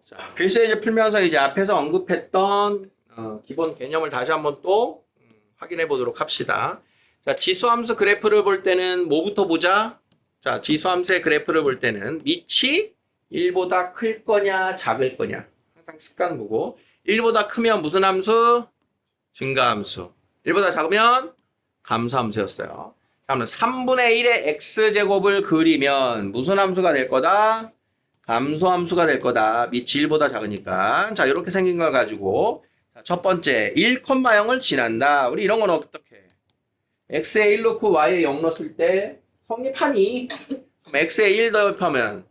자, 필수 예제 풀면서 이제 앞에서 언급했던 기본 개념을 다시 한번 또 확인해 보도록 합시다. 자, 지수함수 그래프를 볼 때는 뭐부터 보자? 자, 지수함수의 그래프를 볼 때는 밑이 1보다 클 거냐 작을 거냐. 항상 습관 보고 1보다 크면 무슨 함수? 증가함수. 1보다 작으면 감소함수였어요. 그러면 3분의 1의 x제곱을 그리면 무슨 함수가 될 거다? 감소함수가 될 거다. 밑이 1보다 작으니까. 자, 이렇게 생긴 걸 가지고 자, 첫 번째 1,0을 지난다. 우리 이런 건 어떻게 해? x에 1 넣고 y에 0 넣었을 때 성립하니? 그럼 x에 1 대입하면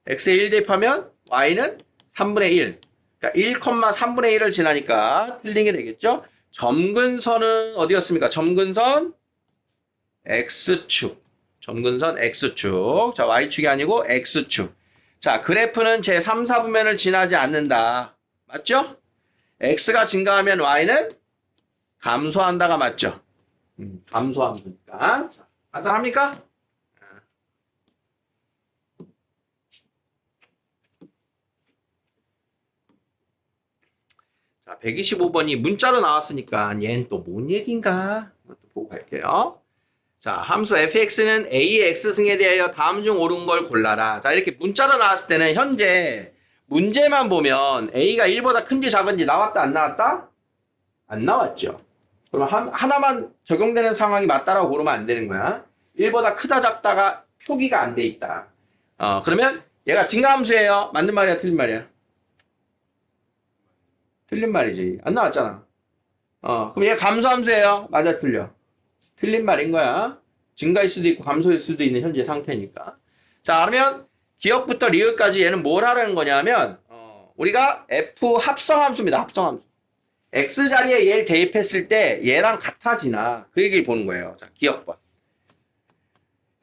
x에 1 대입하면 y는 3분의 1. 그러니까 1,3분의 1을 지나니까 틀린 게 되겠죠? 점근선은 어디였습니까? 점근선 x축. 점근선 x축. 자, y축이 아니고 x축. 자, 그래프는 제3, 4분면을 지나지 않는다. 맞죠? x가 증가하면 y는 감소한다가 맞죠? 감소함수니까. 자, 간단합니까? 자, 125번이 문자로 나왔으니까 얘는 또 뭔 얘기인가? 또 보고 갈게요. 자, 함수 fx는 a의 x승에 대하여 다음 중 옳은 걸 골라라. 자, 이렇게 문자로 나왔을 때는 현재 문제만 보면 a가 1보다 큰지 작은지 나왔다 안 나왔다? 안 나왔죠. 그럼 하나만 적용되는 상황이 맞다라고 고르면 안 되는 거야. 1보다 크다 작다가 표기가 안 돼 있다. 그러면 얘가 증가함수예요. 맞는 말이야 틀린 말이야? 틀린 말이지. 안 나왔잖아. 그럼 얘가 감소함수예요. 맞아 틀려? 틀린 말인 거야. 증가일 수도 있고 감소일 수도 있는 현재 상태니까. 자, 그러면 기억부터 리을까지 얘는 뭘 하라는 거냐면 우리가 f 합성함수입니다. 합성함수. x 자리에 얘를 대입했을 때 얘랑 같아지나 그 얘기를 보는 거예요. 자, 기억번.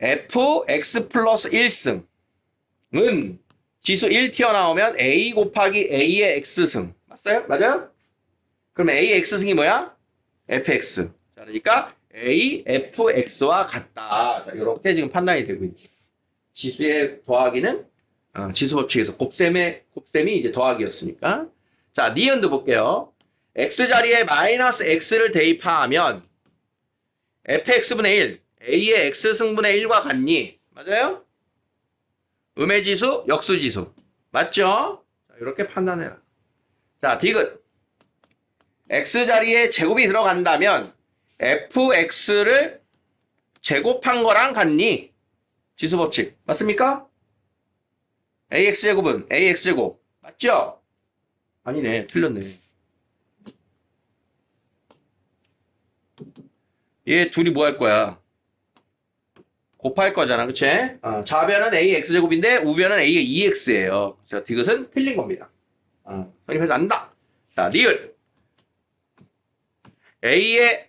f x 플러스 1승은 지수 1 튀어나오면 a 곱하기 a의 x승. 맞아요? 맞아요? 그럼 a의 x승이 뭐야? fx. 자, 그러니까 a, fx와 같다. 자, 이렇게 지금 판단이 되고 있죠. 지수의 더하기는 지수 법칙에서 곱셈이 이제 더하기였으니까. 자, 니은도 볼게요. x 자리에 마이너스 x를 대입하면 fx분의 1, a의 x승분의 1과 같니? 맞아요? 음의 지수, 역수 지수. 맞죠? 자, 이렇게 판단해라. 자, 디귿. x 자리에 제곱이 들어간다면 fx를 제곱한 거랑 같니? 지수 법칙. 맞습니까? ax제곱은 ax제곱. 맞죠? 아니네. 틀렸네. 얘 둘이 뭐 할 거야? 곱할 거잖아. 그치? 좌변은 ax제곱인데 우변은 a의 2x예요. 자, 디귿은 틀린 겁니다. 선생님 안다. 자, 리을. a의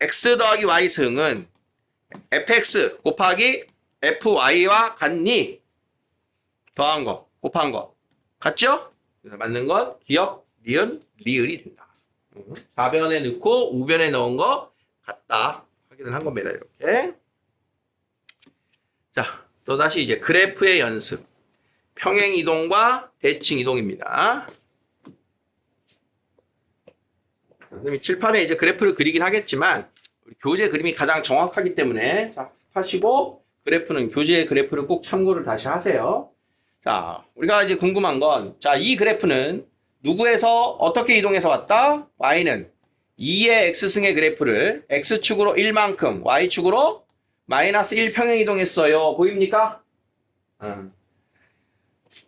x 더하기 y승은 fx 곱하기 fy와 같니? 더한 거, 곱한 거. 같죠? 맞는 건 기억, 리은, 리을이 된다. 좌변에 넣고 우변에 넣은 거 같다. 확인을 한 겁니다. 이렇게. 자, 또다시 이제 그래프의 연습. 평행 이동과 대칭 이동입니다. 선생님이 칠판에 이제 그래프를 그리긴 하겠지만 우리 교재 그림이 가장 정확하기 때문에 자, 하시고 그래프는 교재의 그래프를 꼭 참고를 다시 하세요. 자, 우리가 이제 궁금한 건 자, 이 그래프는 누구에서 어떻게 이동해서 왔다? y는 2의 x승의 그래프를 x축으로 1만큼 y축으로 마이너스 1 평행 이동했어요. 보입니까?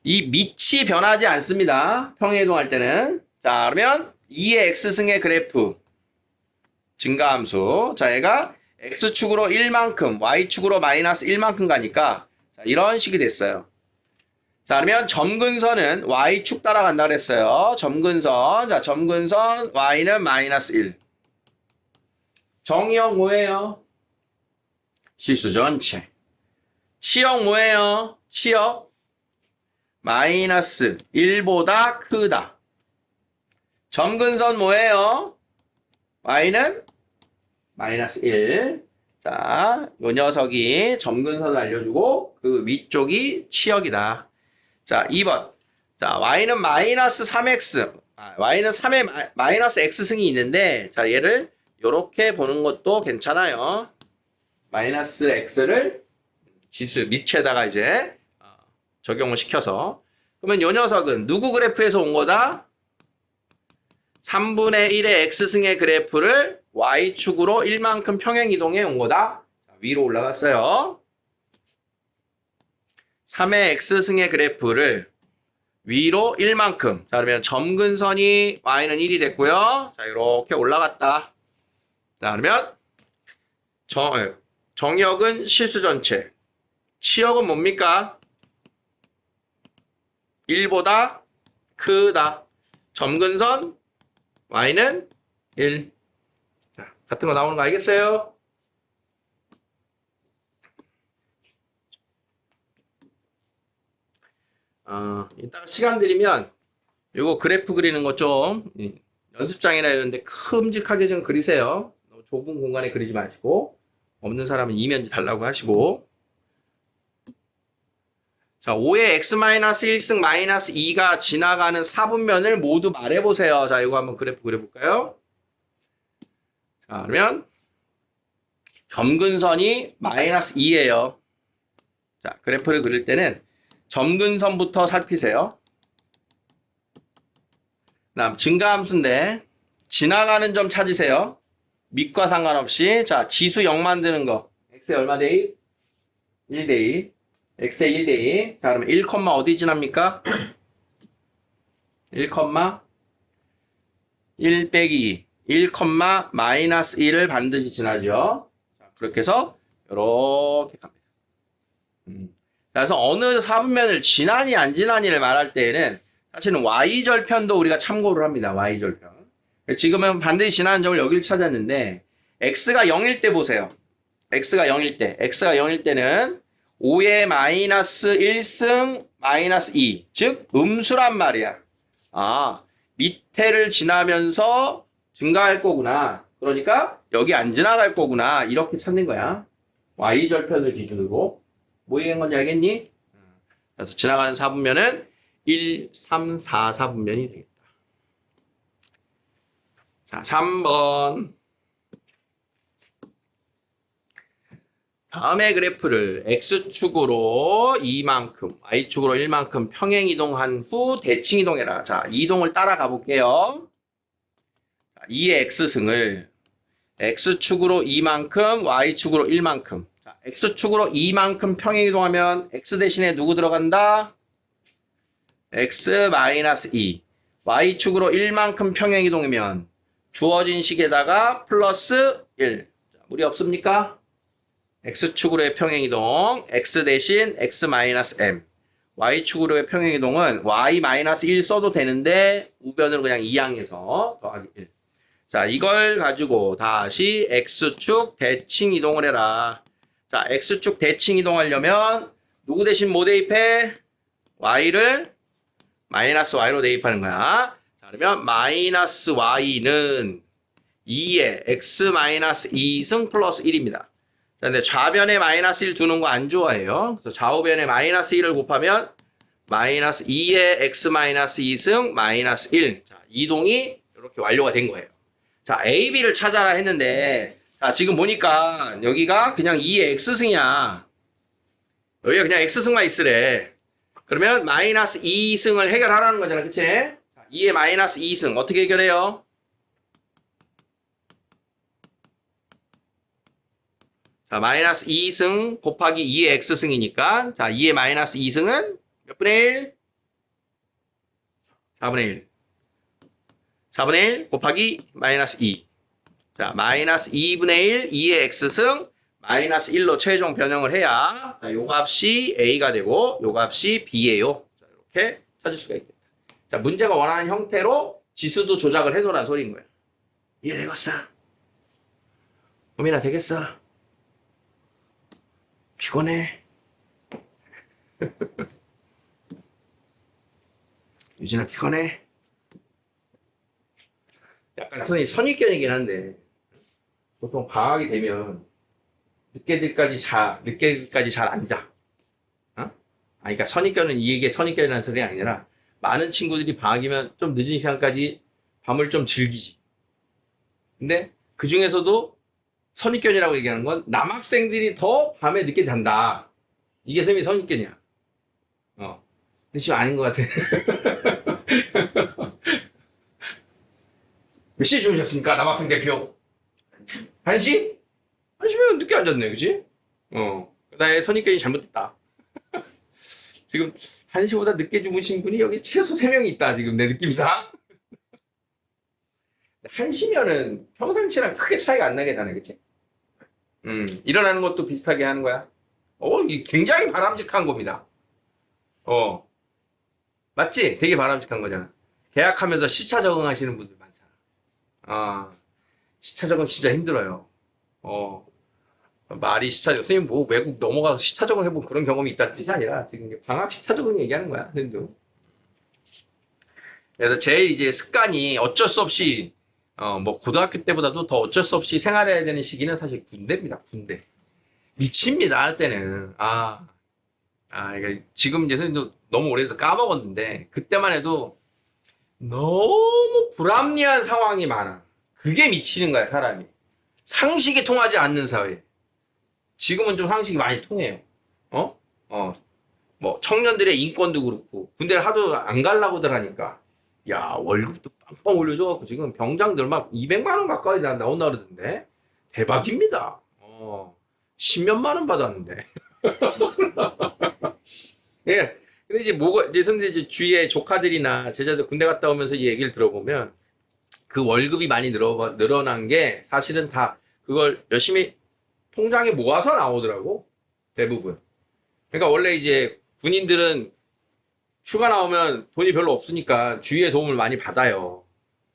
이 밑이 변하지 않습니다. 평행 이동할 때는. 자, 그러면 2의 x승의 그래프 증가함수. 자, 얘가 x축으로 1만큼, y축으로 마이너스 1만큼 가니까 자, 이런 식이 됐어요. 자, 그러면 점근선은 y축 따라간다 그랬어요. 점근선. 자, 점근선 y는 마이너스 1. 정의역 뭐예요? 실수 전체. 치역 뭐예요? 치역 마이너스 1보다 크다. 점근선 뭐예요? y는 마이너스 1. 자, 요 녀석이 점근선을 알려주고 그 위쪽이 치역이다. 자, 2번. 자, y는 마이너스 3x, y는 3의 마이너스 x승이 있는데, 자, 얘를 이렇게 보는 것도 괜찮아요. 마이너스 x를 지수 밑에다가 이제 적용을 시켜서. 그러면 이 녀석은 누구 그래프에서 온 거다? 3분의 1의 x승의 그래프를 y축으로 1만큼 평행이동해 온 거다. 자, 위로 올라갔어요. 3의 x승의 그래프를 위로 1만큼. 자, 그러면 점근선이 y는 1이 됐고요. 자, 이렇게 올라갔다. 자, 그러면 정역은 실수 전체. 치역은 뭡니까? 1보다 크다. 점근선 y는 1. 자, 같은 거 나오는 거 알겠어요? 이따가 시간 들이면 이거 그래프 그리는 거 좀 연습장이나 이런데 큼직하게 좀 그리세요. 너무 좁은 공간에 그리지 마시고 없는 사람은 이면지 달라고 하시고. 자, 5의 x-1승 마이너스 2가 지나가는 4분면을 모두 말해보세요. 자, 이거 한번 그래프 그려볼까요? 자, 그러면 점근선이 마이너스 2예요. 자, 그래프를 그릴 때는 점근선부터 살피세요. 다음 증가함수인데 지나가는 점 찾으세요. 밑과 상관없이. 자, 지수 0 만드는 거. x에 얼마 대 2? 1 대 2. x에 1 대 2. 자, 그러면 1, 어디 지납니까? 1, 1 빼기 2. 1, 마이너스 1을 반드시 지나죠. 자, 그렇게 해서 이렇게 갑니다. 그래서 어느 사분면을 지나니 안 지나니를 말할 때에는 사실은 y절편도 우리가 참고를 합니다. y절편. 지금은 반드시 지나는 점을 여기를 찾았는데 x가 0일 때 보세요. x가 0일 때. x가 0일 때는 5의 마이너스 1승 마이너스 2. 즉 음수란 말이야. 아, 밑에를 지나면서 증가할 거구나. 그러니까 여기 안 지나갈 거구나. 이렇게 찾는 거야. y절편을 기준으로. 뭐 얘기한 건지 알겠니? 그래서 지나가는 4분면은 1, 3, 4, 4분면이 되겠다. 자, 3번. 다음의 그래프를 x축으로 2만큼, y축으로 1만큼 평행 이동한 후 대칭 이동해라. 자, 이동을 따라가 볼게요. 자, 2의 x승을 x축으로 2만큼, y축으로 1만큼. 자, x축으로 2만큼 평행 이동하면 x 대신에 누구 들어간다? x-2. y축으로 1만큼 평행 이동이면 주어진 식에다가 플러스 1. 자, 무리 없습니까? x축으로의 평행이동, x 대신 x-m. y축으로의 평행이동은 y-1 써도 되는데 우변으로 그냥 이항해서 더하기 1. 자, 이걸 가지고 다시 x축 대칭 이동을 해라. 자, x축 대칭 이동하려면 누구 대신 뭐 대입해? y를 마이너스 y로 대입하는 거야. 자, 그러면 마이너스 y는 2의 x-2승 플러스 1입니다. 자, 근데 좌변에 마이너스 1 두는 거 안 좋아해요. 그래서 좌우변에 마이너스 1을 곱하면 마이너스 2의 x-2승 마이너스 1. 자, 이동이 이렇게 완료가 된 거예요. 자, a, b를 찾아라 했는데, 자, 지금 보니까 여기가 그냥 2의 x승이야. 여기가 그냥 x승만 있으래. 그러면 마이너스 2승을 해결하라는 거잖아. 그치? 자, 2의 마이너스 2승 어떻게 해결해요? 자, 마이너스 2승 곱하기 2의 x승이니까, 자, 2의 마이너스 2승은 몇 분의 1? 4분의 1. 4분의 1 곱하기 마이너스 2. 자, 마이너스 2분의 1, 2의 x승, 마이너스 1로 최종 변형을 해야, 자, 요 값이 a가 되고, 요 값이 b예요. 자, 이렇게 찾을 수가 있겠다. 자, 문제가 원하는 형태로 지수도 조작을 해놓으라는 소리인 거예요. 이해되겠어? 고민아 되겠어? 피곤해. 유진아 피곤해. 약간 선입견이긴 한데 보통 방학이 되면 늦게까지 잘 안 자. 어? 그러니까 선입견은 이게 선입견이라는 소리가 아니라 많은 친구들이 방학이면 좀 늦은 시간까지 밤을 좀 즐기지. 근데 그 중에서도 선입견이라고 얘기하는 건 남학생들이 더 밤에 늦게 잔다. 이게 쌤이 선입견이야. 근데 지금 아닌 것 같아. 몇 시에 주무셨습니까? 남학생 대표. 1시? 1시면 늦게 앉았네, 그치? 나의 선입견이 잘못됐다. 지금 1시보다 늦게 주무신 분이 여기 최소 3명이 있다, 지금 내 느낌상. 1시면은 평상시랑 크게 차이가 안 나게 자네, 그치? 일어나는 것도 비슷하게 하는 거야. 이게 굉장히 바람직한 겁니다. 맞지? 되게 바람직한 거잖아. 계약하면서 시차 적응하시는 분들 많잖아. 시차 적응 진짜 힘들어요. 말이 시차 적응. 선생님 뭐 외국 넘어가서 시차 적응 해본 그런 경험이 있다는 뜻이 아니라 지금 방학 시차 적응 얘기하는 거야. 선생님도. 그래서 제 이제 습관이 어쩔 수 없이 뭐 고등학교 때보다도 더 어쩔 수 없이 생활해야 되는 시기는 사실 군대입니다. 군대. 미칩니다. 할 때는. 이게 지금 이제 선생님도 너무 오래돼서 까먹었는데 그때만 해도 너무 불합리한 상황이 많아. 그게 미치는 거야, 사람이. 상식이 통하지 않는 사회. 지금은 좀 상식이 많이 통해요. 어? 뭐 청년들의 인권도 그렇고 군대를 하도 안 가려고들 하니까 야 월급도 빵빵 올려줘갖고 지금 병장들 막 200만 원 가까이 나온다 그러던데 대박입니다. 10몇만 원 받았는데. 예. 근데 이제 뭐가 이제 선생님 이제 주위에 조카들이나 제자들 군대 갔다 오면서 이 얘기를 들어보면 그 월급이 많이 늘어난 게 사실은 다 그걸 열심히 통장에 모아서 나오더라고 대부분. 그러니까 원래 이제 군인들은 휴가 나오면 돈이 별로 없으니까 주위의 도움을 많이 받아요.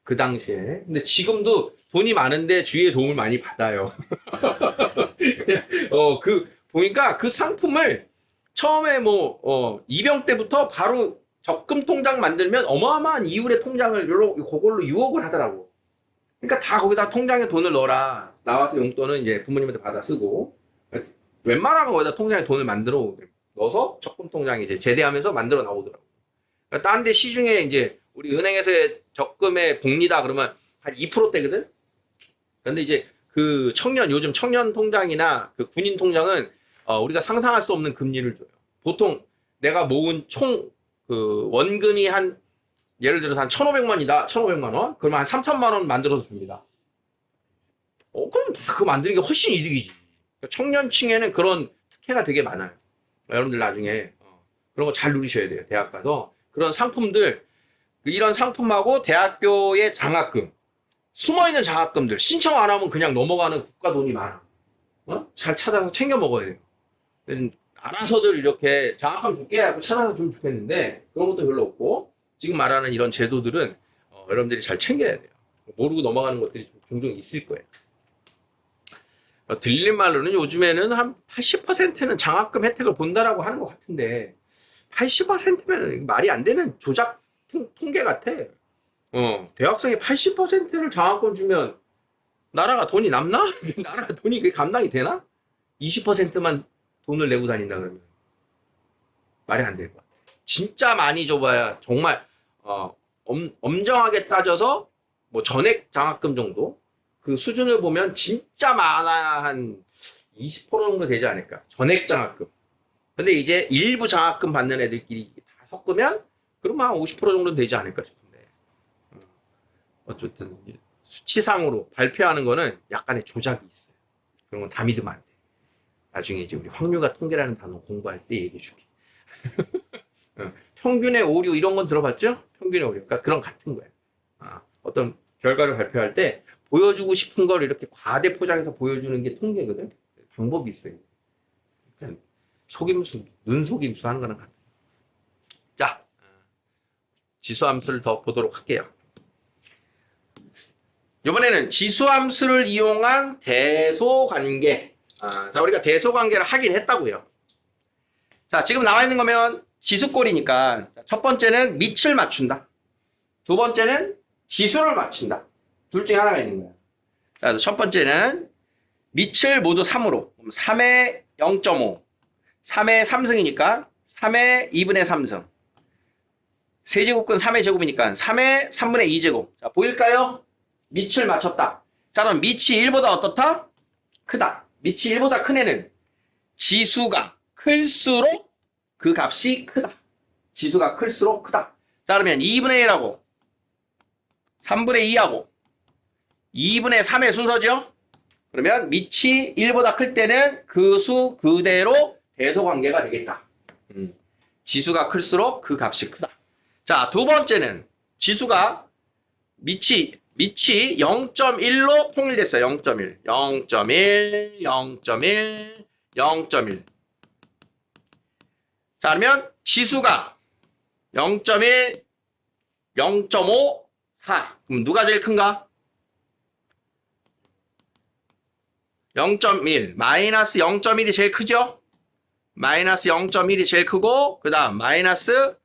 그 당시에. 근데 지금도 돈이 많은데 주위의 도움을 많이 받아요. 보니까 그 상품을 처음에 이병 때부터 바로 적금 통장 만들면 어마어마한 이율의 통장을 그걸로 유혹을 하더라고. 그러니까 다 거기다 통장에 돈을 넣어라. 나와서 용돈은 이제 부모님한테 받아 쓰고. 웬만하면 거기다 통장에 돈을 만들어 넣어서 적금 통장이 이제 제대하면서 만들어 나오더라고. 그러니까 딴 데 시중에 이제 우리 은행에서의 적금의 복리다 그러면 한 2%대거든? 그런데 이제 그 요즘 청년 통장이나 그 군인 통장은 우리가 상상할 수 없는 금리를 줘요. 보통 내가 모은 그 원금이 예를 들어서 한 1,500만이다. 1,500만 원? 그러면 한 3천만 원 만들어서 줍니다. 그럼 그거 만드는 게 훨씬 이득이지. 청년층에는 그런 특혜가 되게 많아요. 여러분들 나중에 그런 거 잘 누리셔야 돼요. 대학 가서. 그런 상품들, 이런 상품하고 대학교의 장학금, 숨어있는 장학금들, 신청 안 하면 그냥 넘어가는 국가 돈이 많아. 잘 찾아서 챙겨 먹어야 돼요. 알아서들 이렇게 장학금 줄게 하고 찾아서 좀 좋겠는데 그런 것도 별로 없고 지금 말하는 이런 제도들은 여러분들이 잘 챙겨야 돼요. 모르고 넘어가는 것들이 종종 있을 거예요. 들리는 말로는 요즘에는 한 80%는 장학금 혜택을 본다라고 하는 것 같은데 80%면 말이 안 되는 조작 통계 같아. 대학생이 80%를 장학금 주면 나라가 돈이 남나? 나라가 돈이 그게 감당이 되나? 20%만 돈을 내고 다닌다 그러면 말이 안 될 것 같아. 진짜 많이 줘봐야 정말 엄정하게 따져서 뭐 전액 장학금 정도 그 수준을 보면 진짜 많아야 한 20% 정도 되지 않을까. 전액 장학금. 근데 이제 일부 장학금 받는 애들끼리 다 섞으면 그러면 한 50% 정도는 되지 않을까 싶은데. 어쨌든 수치상으로 발표하는 거는 약간의 조작이 있어요. 그런 건 다 믿으면 안 돼. 나중에 이제 우리 확률과 통계라는 단어 공부할 때 얘기해 줄게. 평균의 오류 이런 건 들어봤죠? 평균의 오류. 그러니까 그런 같은 거예요. 어떤 결과를 발표할 때 보여주고 싶은 걸 이렇게 과대 포장해서 보여주는 게 통계거든. 방법이 있어요. 그러니까 속임수, 눈속임수 하는 거랑 같아요. 자, 지수함수를 더 보도록 할게요. 이번에는 지수함수를 이용한 대소관계. 자, 우리가 대소관계를 하긴 했다고요. 자, 지금 나와 있는 거면 지수꼴이니까 첫 번째는 밑을 맞춘다. 두 번째는 지수를 맞춘다. 둘 중에 하나가 있는 거야. 자, 그래서 첫 번째는 밑을 모두 3으로 3의 0.5 3의 3승이니까 3의 2분의 3승 세제곱근 3의 제곱이니까 3의 3분의 2제곱. 자, 보일까요? 밑을 맞췄다. 자, 그럼 밑이 1보다 어떻다? 크다. 밑이 1보다 큰 애는 지수가 클수록 그 값이 크다. 지수가 클수록 크다. 자, 그러면 2분의 1하고 3분의 2하고 2분의 3의 순서죠? 그러면 밑이 1보다 클 때는 그 수 그대로 대소관계가 되겠다. 지수가 클수록 그 값이 크다. 자, 두 번째는 지수가 밑이 0.1로 통일됐어요. 0.1, 0.1, 0.1, 0.1. 자, 그러면 지수가 0.1, 0.5, 4. 그럼 누가 제일 큰가? 0.1, 마이너스 0.1이 제일 크죠? 마이너스 0.1이 제일 크고, 그 다음 마이너스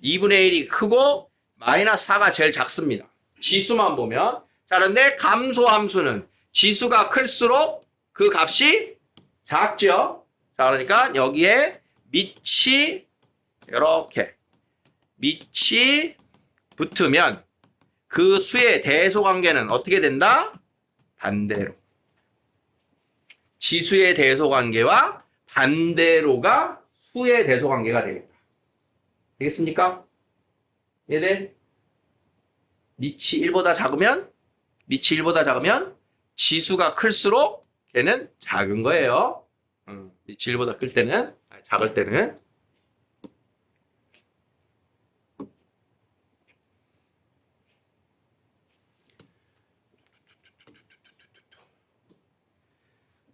2분의 1이 크고, 마이너스 4가 제일 작습니다. 지수만 보면. 자, 그런데 감소함수는 지수가 클수록 그 값이 작죠? 자, 그러니까 여기에 밑이 이렇게 밑이 붙으면 그 수의 대소관계는 어떻게 된다? 반대로. 지수의 대소관계와 반대로가 수의 대소관계가 되겠다. 되겠습니까? 얘들 밑이 1보다 작으면 지수가 클수록 걔는 작은 거예요. 밑이 1보다 클 때는 작을 때는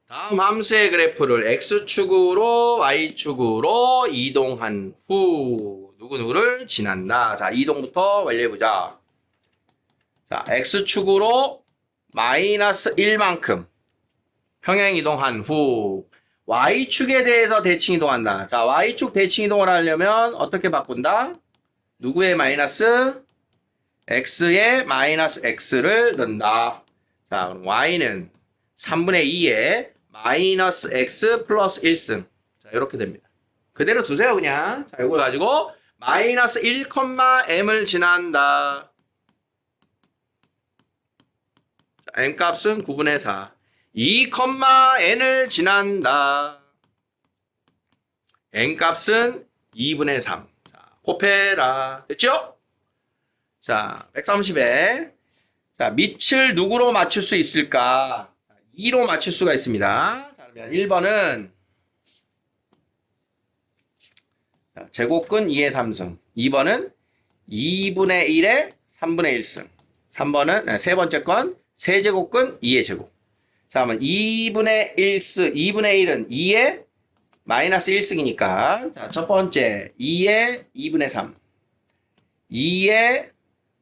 다음 함수의 그래프를 x축으로 y축으로 이동한 후 누구누구를 지난다. 자, 이동부터 완료해보자. 자, x축으로 마이너스 1만큼 평행 이동한 후 y축에 대해서 대칭 이동한다. 자, y축 대칭 이동을 하려면 어떻게 바꾼다? 누구의 마이너스? x의 마이너스 x를 넣는다. 자, 그럼 y는 3분의 2에 마이너스 x 플러스 1승. 자, 이렇게 됩니다. 그대로 두세요, 그냥. 자, 이걸 가지고 마이너스 1,m을 지난다. 자, m 값은 9분의 4. 2,n을 지난다. n 값은 2분의 3. 자, 곱해라. 됐죠? 자, 130에 자, 밑을 누구로 맞출 수 있을까? 2로 맞출 수가 있습니다. 자, 그러면 1번은 제곱근 2의 3승. 2번은 2분의 1의 3분의 1승. 3번은 세 번째 건 세제곱근 2의 제곱. 자, 그러면 2분의 1은 2의 마이너스 1승이니까 자, 첫 번째 2의 2분의 3. 2의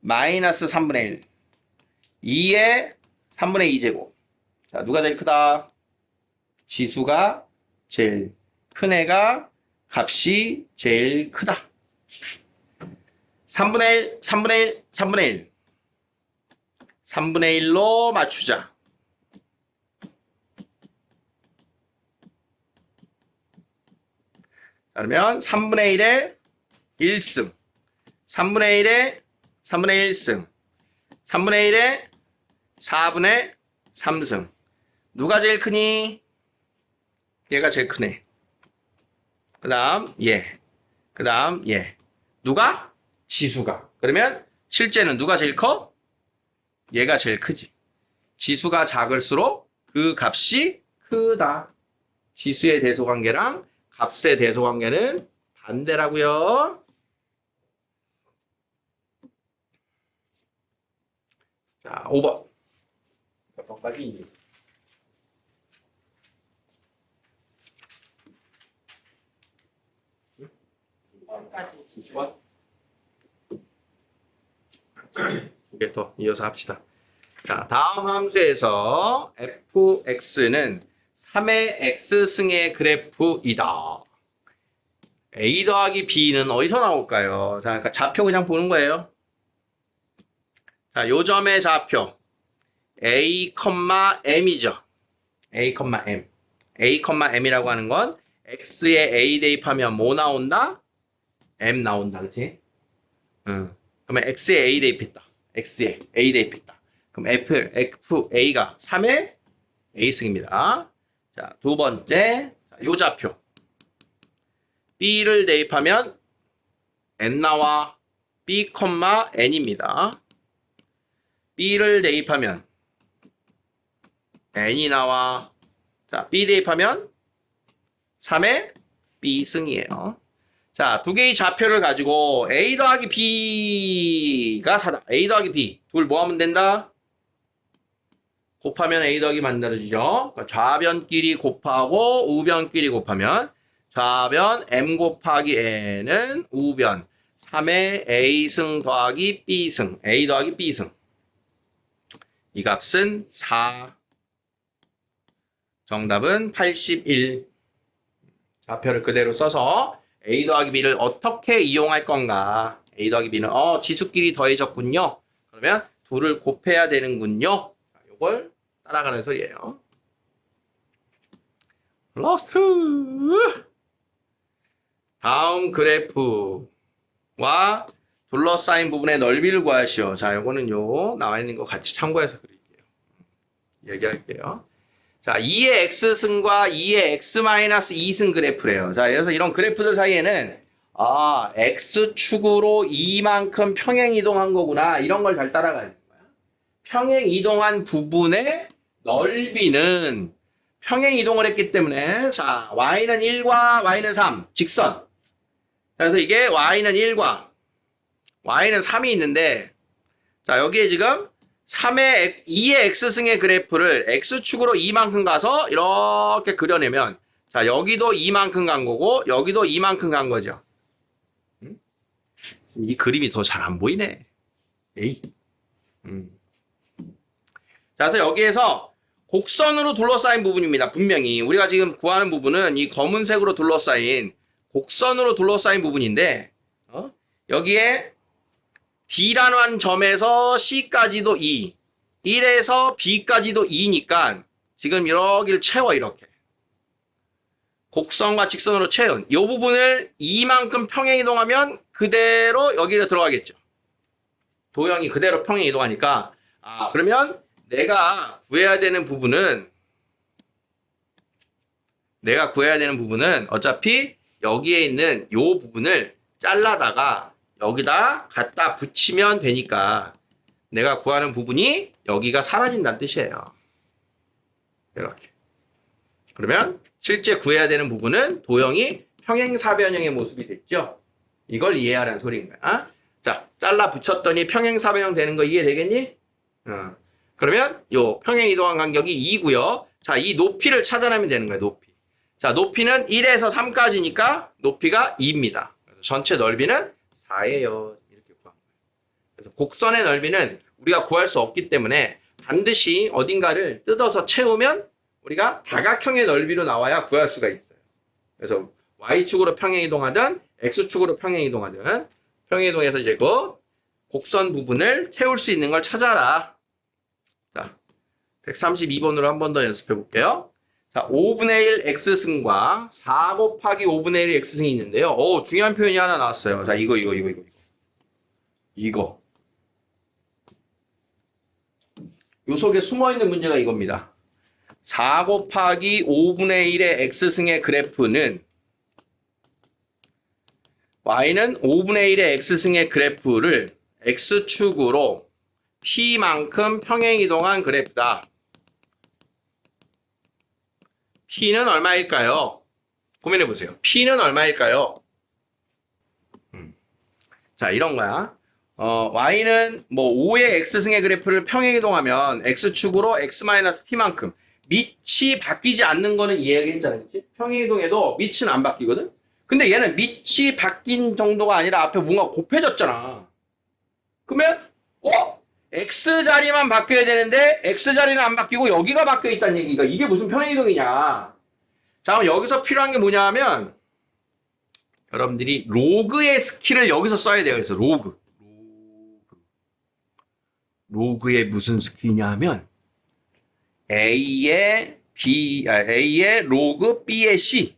마이너스 3분의 1. 2의 3분의 2제곱. 자, 누가 제일 크다? 지수가 제일 큰 애가 값이 제일 크다. 3분의 1, 3분의 1, 3분의 1. 3분의 1로 맞추자. 그러면 3분의 1의 1승. 3분의 1의 3분의 1승. 3분의 1의 4분의 3승. 누가 제일 크니? 얘가 제일 크네. 그 다음 얘. 그 다음 얘. 누가? 지수가. 그러면 실제는 누가 제일 커? 얘가 제일 크지. 지수가 작을수록 그 값이 크다. 지수의 대소관계랑 값의 대소관계는 반대라고요. 자, 5번. 몇 번까지? 20번? 두 개 더 이어서 합시다. 자, 다음 함수에서 fx는 3의 x승의 그래프이다. a 더하기 b는 어디서 나올까요? 자, 그러니까 좌표 그냥 보는 거예요. 자, 요점의 좌표 a, m이죠. a, m. a, m이라고 하는 건 x에 a 대입하면 뭐 나온다? m 나온다. 그렇지? 그러면 x에 a 대입했다. x에 a 대입했다. 그럼 FA가 3의 a승입니다. 자, 두 번째, 요 좌표. b를 대입하면 n 나와 b, n입니다. b를 대입하면 n이 나와. 자, b 대입하면 3의 b승이에요. 자, 두 개의 좌표를 가지고 a 더하기 b가 4다. a 더하기 b. 둘 뭐 하면 된다? 곱하면 a 더하기 만들어지죠. 그러니까 좌변끼리 곱하고 우변끼리 곱하면 좌변 m 곱하기 n은 우변 3의 a승 더하기 b승. a 더하기 b승. 이 값은 4. 정답은 81. 좌표를 그대로 써서 a 더하기 b를 어떻게 이용할 건가? a 더하기 b는 지수끼리 더해졌군요. 그러면 둘을 곱해야 되는군요. 이걸 따라가는 소리예요. 러스트. 다음 그래프와 둘러싸인 부분의 넓이를 구하시오. 자, 요거는 나와 있는 거 같이 참고해서 그릴게요. 얘기할게요. 자, 2의 x승과 2의 x-2승 그래프래요. 자, 그래서 이런 그래프들 사이에는 x축으로 이만큼 평행 이동한 거구나. 이런 걸 잘 따라가야 되는 거야. 평행 이동한 부분의 넓이는 평행 이동을 했기 때문에 자, y는 1과 y는 3. 직선. 그래서 이게 y는 1과 y는 3이 있는데 자, 여기에 지금 2의 x승의 그래프를 x축으로 이만큼 가서 이렇게 그려내면 자, 여기도 이만큼 간 거고 여기도 이만큼 간 거죠. 이 그림이 더 잘 안 보이네. 에이. 자, 그래서 여기에서 곡선으로 둘러싸인 부분입니다. 분명히 우리가 지금 구하는 부분은 이 검은색으로 둘러싸인 곡선으로 둘러싸인 부분인데 여기에 D라는 점에서 C까지도 2, 1에서 B까지도 2니까 지금 여기를 채워 이렇게. 곡선과 직선으로 채운 이 부분을 이만큼 평행 이동하면 그대로 여기로 들어가겠죠. 도형이 그대로 평행 이동하니까 그러면 내가 구해야 되는 부분은 어차피 여기에 있는 이 부분을 잘라다가 여기다 갖다 붙이면 되니까 내가 구하는 부분이 여기가 사라진다는 뜻이에요. 이렇게. 그러면 실제 구해야 되는 부분은 도형이 평행사변형의 모습이 됐죠. 이걸 이해하라는 소리인 거야. 자, 잘라 붙였더니 평행사변형 되는 거 이해되겠니? 그러면 요 평행 이동한 간격이 2고요. 자, 이 높이를 찾아내면 되는 거예요. 높이. 자, 높이는 1에서 3까지니까 높이가 2입니다. 그래서 전체 넓이는 4예요. 이렇게 구한 거예요. 그래서 곡선의 넓이는 우리가 구할 수 없기 때문에 반드시 어딘가를 뜯어서 채우면 우리가 다각형의 넓이로 나와야 구할 수가 있어요. 그래서 Y축으로 평행 이동하든 X축으로 평행 이동하든 평행 이동해서 이제 그 곡선 부분을 채울 수 있는 걸 찾아라. 자, 132번으로 한 번 더 연습해 볼게요. 자, 5분의 1 X승과 4 곱하기 5분의 1 X승이 있는데요. 중요한 표현이 하나 나왔어요. 자, 이거. 요 속에 숨어있는 문제가 이겁니다. 4 곱하기 5분의 1의 X승의 그래프는 Y는 5분의 1의 X승의 그래프를 X축으로 P만큼 평행 이동한 그래프다. P는 얼마일까요? 고민해 보세요. P는 얼마일까요? 자, 이런 거야. Y는 뭐 5의 X승의 그래프를 평행 이동하면 X축으로 X-P만큼 밑이 바뀌지 않는 거는 이해하겠잖아요. 그치? 평행 이동해도 밑은 안 바뀌거든? 근데 얘는 밑이 바뀐 정도가 아니라 앞에 뭔가 곱해졌잖아. 그러면 X자리만 바뀌어야 되는데 X자리는 안 바뀌고 여기가 바뀌어 있다는 얘기가 이게 무슨 평행 이동이냐. 자, 그럼 여기서 필요한 게 뭐냐 하면 여러분들이 로그의 스킬을 여기서 써야 돼요. 그래서 로그의 무슨 스킬이냐 하면 A의 로그 B의 C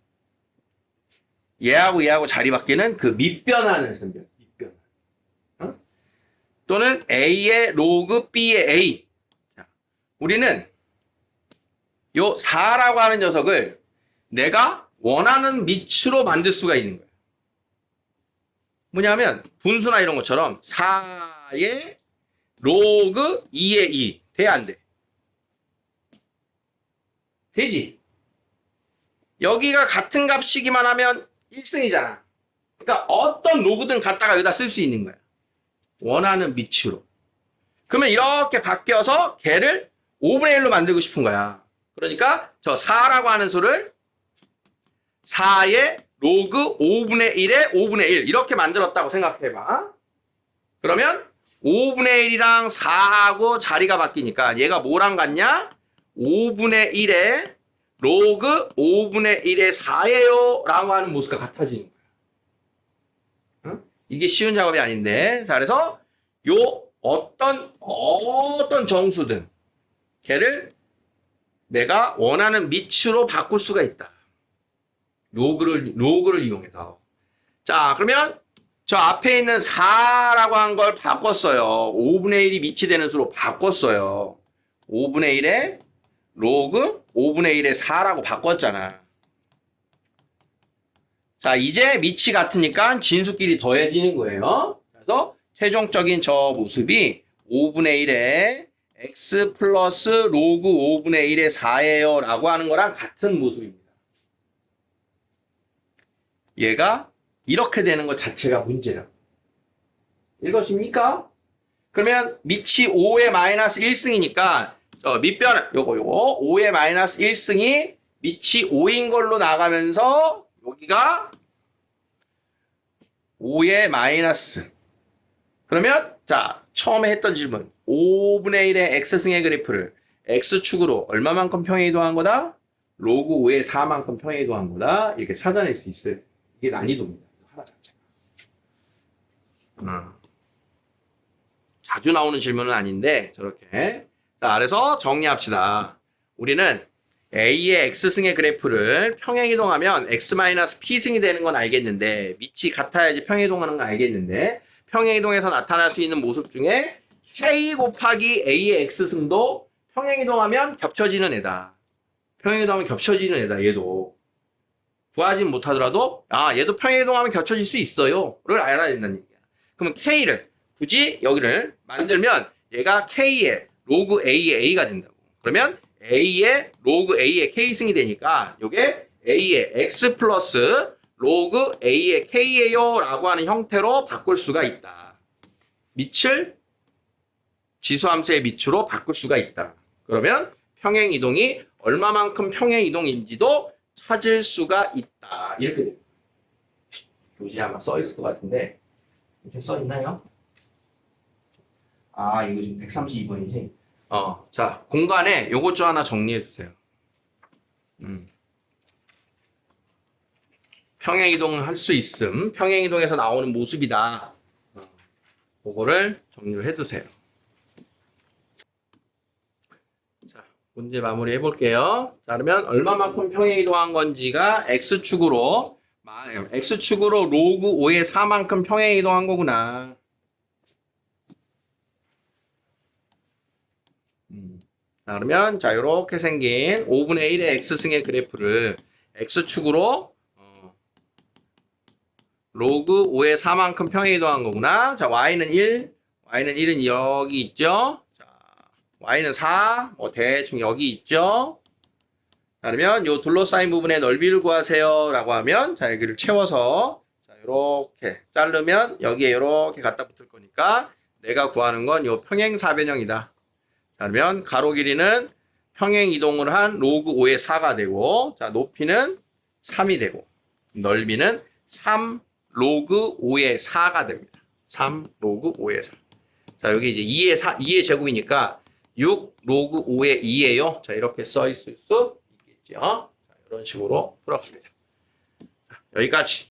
얘하고 자리 바뀌는 그 밑변환을 선별. 밑변환. 또는 A의 로그 B의 A. 자, 우리는 요 4라고 하는 녀석을 내가 원하는 밑으로 만들 수가 있는 거예요. 뭐냐면 분수나 이런 것처럼 4의 로그 2의 2. 돼, 안 돼? 되지? 여기가 같은 값이기만 하면 1승이잖아. 그러니까 어떤 로그든 갖다가 여기다 쓸 수 있는 거야. 원하는 밑으로. 그러면 이렇게 바뀌어서 걔를 5분의 1로 만들고 싶은 거야. 그러니까 저 4라고 하는 수를 4의 로그 5분의 1의 5분의 1 이렇게 만들었다고 생각해봐. 그러면 5분의 1이랑 4하고 자리가 바뀌니까 얘가 뭐랑 같냐? 5분의 1의 로그 5분의 1의 4예요 라고 하는 모습과 같아지는 거야. 응? 이게 쉬운 작업이 아닌데. 자, 그래서 요 어떤 정수든 걔를 내가 원하는 밑으로 바꿀 수가 있다. 로그를 이용해서. 자, 그러면 저 앞에 있는 4라고 한 걸 바꿨어요. 5분의 1이 밑이 되는 수로 바꿨어요. 5분의 1에 로그 5분의 1에 4라고 바꿨잖아. 자, 이제 밑이 같으니까 진수끼리 더해지는 거예요. 그래서 최종적인 저 모습이 5분의 1에 x 플러스 로그 5분의 1의 4예요 라고 하는 거랑 같은 모습입니다. 얘가 이렇게 되는 것 자체가 문제라고. 읽으십니까? 그러면 밑이 5의 마이너스 1승이니까 밑변 요거 5의 마이너스 1승이 밑이 5인 걸로 나가면서 여기가 5의 마이너스. 그러면 자 처음에 했던 질문 5분의 1의 x승의 그래프를 x축으로 얼마만큼 평행이동한 거다? 로그 5의 4만큼 평행이동한 거다. 이렇게 찾아낼 수 있어요. 이게 난이도입니다. 하나 자체가. 자주 나오는 질문은 아닌데 저렇게. 자, 그래서 정리합시다. 우리는 A의 X승의 그래프를 평행이동하면 X-P승이 되는 건 알겠는데 밑이 같아야지 평행이동하는 건 알겠는데 평행이동에서 나타날 수 있는 모습 중에 K 곱하기 A의 X승도 평행이동하면 겹쳐지는 애다. 평행이동하면 겹쳐지는 애다. 얘도. 구하진 못하더라도 얘도 평행이동하면 겹쳐질 수 있어요. 를 알아야 된다는 얘기야. 그러면 K를 굳이 여기를 만들면 얘가 K의 로그 A의 A가 된다고. 그러면 A의 로그 A의 K승이 되니까 이게 A의 X 플러스 로그 A의 K예요 라고 하는 형태로 바꿀 수가 있다. 밑을 지수함수의 밑으로 바꿀 수가 있다. 그러면 평행이동이 얼마만큼 평행이동인지도 찾을 수가 있다. 이렇게 됩니다. 교재에 아마 써 있을 것 같은데 이렇게 써 있나요? 이거 지금 132번이지? 자, 공간에 요것 좀 하나 정리해 주세요. 평행이동을 할 수 있음. 평행이동에서 나오는 모습이다. 그거를 정리를 해 두세요. 자, 문제 마무리 해볼게요. 자, 그러면 얼마만큼 평행이동한 건지가 X축으로 로그 5의 4만큼 평행이동한 거구나. 자, 그러면 자 이렇게 생긴 5분의 1의 X승의 그래프를 X축으로 로그 5의 4만큼 평행이동한 거구나. 자, Y는 1, Y는 1은 여기 있죠. 자, Y는 4, 대충 여기 있죠. 자, 그러면 요 둘러싸인 부분의 넓이를 구하세요 라고 하면 자, 여기를 채워서 자, 이렇게 자르면 여기에 이렇게 갖다 붙을 거니까 내가 구하는 건 요 평행사변형이다. 자, 그러면 가로 길이는 평행 이동을 한 로그 5의 4가 되고, 자, 높이는 3이 되고, 넓이는 3 로그 5의 4가 됩니다. 3 로그 5의 4. 자, 여기 이제 2의 제곱이니까 6 로그 5의 2예요. 자, 이렇게 써 있을 수 있겠죠. 자, 이런 식으로 풀었습니다. 자, 여기까지.